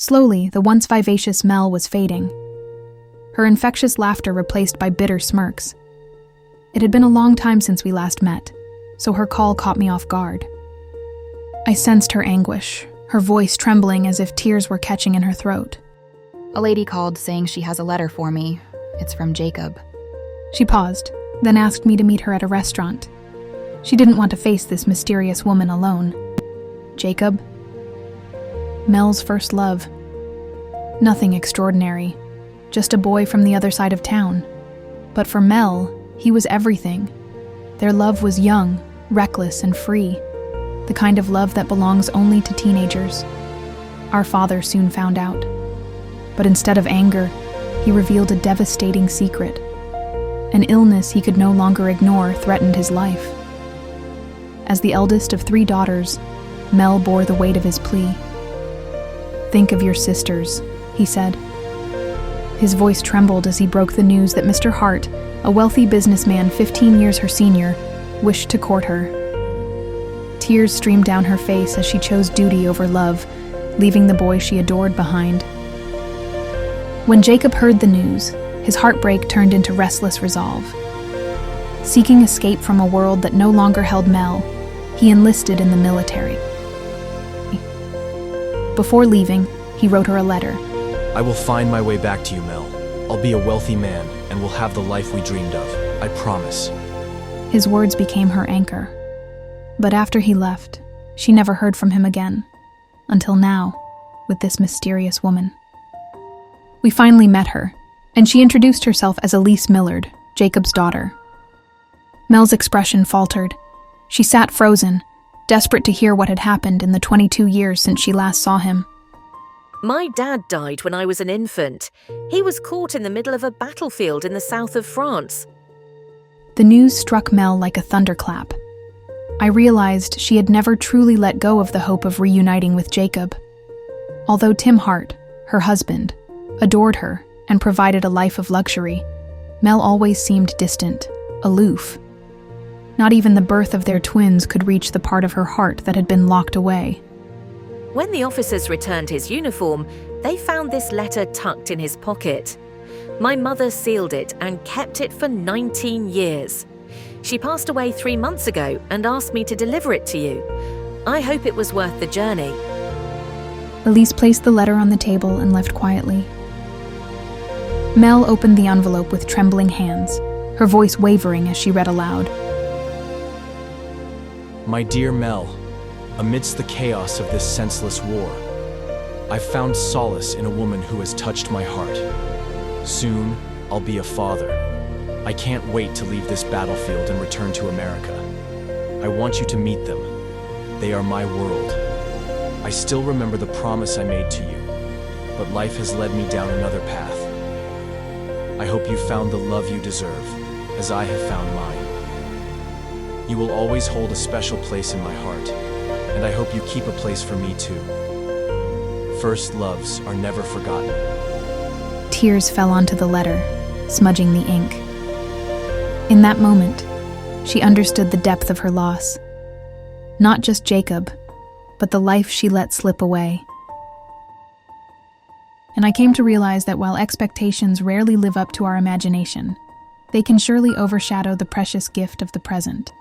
Slowly, the once vivacious Mel was fading, her infectious laughter replaced by bitter smirks. It had been a long time since we last met, so her call caught me off guard. I sensed her anguish, her voice trembling as if tears were catching in her throat. A lady called saying she has a letter for me. It's from Jacob. She paused, then asked me to meet her at a restaurant. She didn't want to face this mysterious woman alone. Jacob? Mel's first love. Nothing extraordinary, just a boy from the other side of town. But for Mel, he was everything. Their love was young, reckless, and free, the kind of love that belongs only to teenagers. Our father soon found out. But instead of anger, he revealed a devastating secret. An illness he could no longer ignore threatened his life. As the eldest of 3 daughters, Mel bore the weight of his plea. "Think of your sisters," he said. His voice trembled as he broke the news that Mr. Hart, a wealthy businessman 15 years her senior, wished to court her. Tears streamed down her face as she chose duty over love, leaving the boy she adored behind. When Jacob heard the news, his heartbreak turned into restless resolve. Seeking escape from a world that no longer held Mel, he enlisted in the military. Before leaving, he wrote her a letter. "I will find my way back to you, Mel. I'll be a wealthy man, and we'll have the life we dreamed of. I promise." His words became her anchor. But after he left, she never heard from him again. Until now, with this mysterious woman. We finally met her, and she introduced herself as Elise Millard, Jacob's daughter. Mel's expression faltered. She sat frozen, desperate to hear what had happened in the 22 years since she last saw him. "My dad died when I was an infant. He was caught in the middle of a battlefield in the south of France." The news struck Mel like a thunderclap. I realized she had never truly let go of the hope of reuniting with Jacob. Although Tim Hart, her husband, adored her and provided a life of luxury, Mel always seemed distant, aloof. Not even the birth of their twins could reach the part of her heart that had been locked away. When the officers returned his uniform, they found this letter tucked in his pocket. My mother sealed it and kept it for 19 years. She passed away 3 months ago and asked me to deliver it to you. I hope it was worth the journey. Elise placed the letter on the table and left quietly. Mel opened the envelope with trembling hands, her voice wavering as she read aloud. "My dear Mel, amidst the chaos of this senseless war, I've found solace in a woman who has touched my heart. Soon, I'll be a father. I can't wait to leave this battlefield and return to America. I want you to meet them. They are my world. I still remember the promise I made to you, but life has led me down another path. I hope you found the love you deserve, as I have found mine. You will always hold a special place in my heart, and I hope you keep a place for me too. First loves are never forgotten." Tears fell onto the letter, smudging the ink. In that moment, she understood the depth of her loss. Not just Jacob, but the life she let slip away. And I came to realize that while expectations rarely live up to our imagination, they can surely overshadow the precious gift of the present.